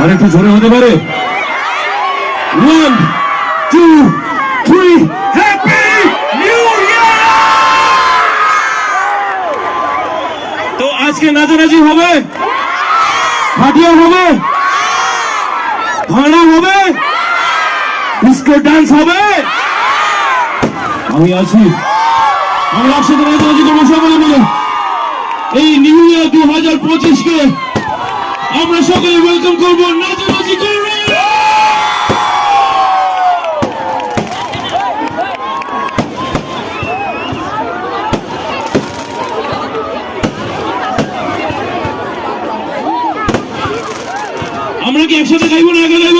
আর একটু জোরে হতে পারে? 1 2 3 হ্যাপি নিউ ইয়ার। তো আজকে নাচানাচি হবে, হাটিয়া হবে, ভাড়া হবে, ডিস্কো ডান্স হবে। আমি আছি, আমরা একসাথে নাচানাচি করবো সকলে মিলে। এই নিউ ইয়ার 2025-কে আমরা সকলে ওয়েলকাম করবো, নাচানাচি করবো। আমরা কি একসাথে গাইবো না একা গাইবো?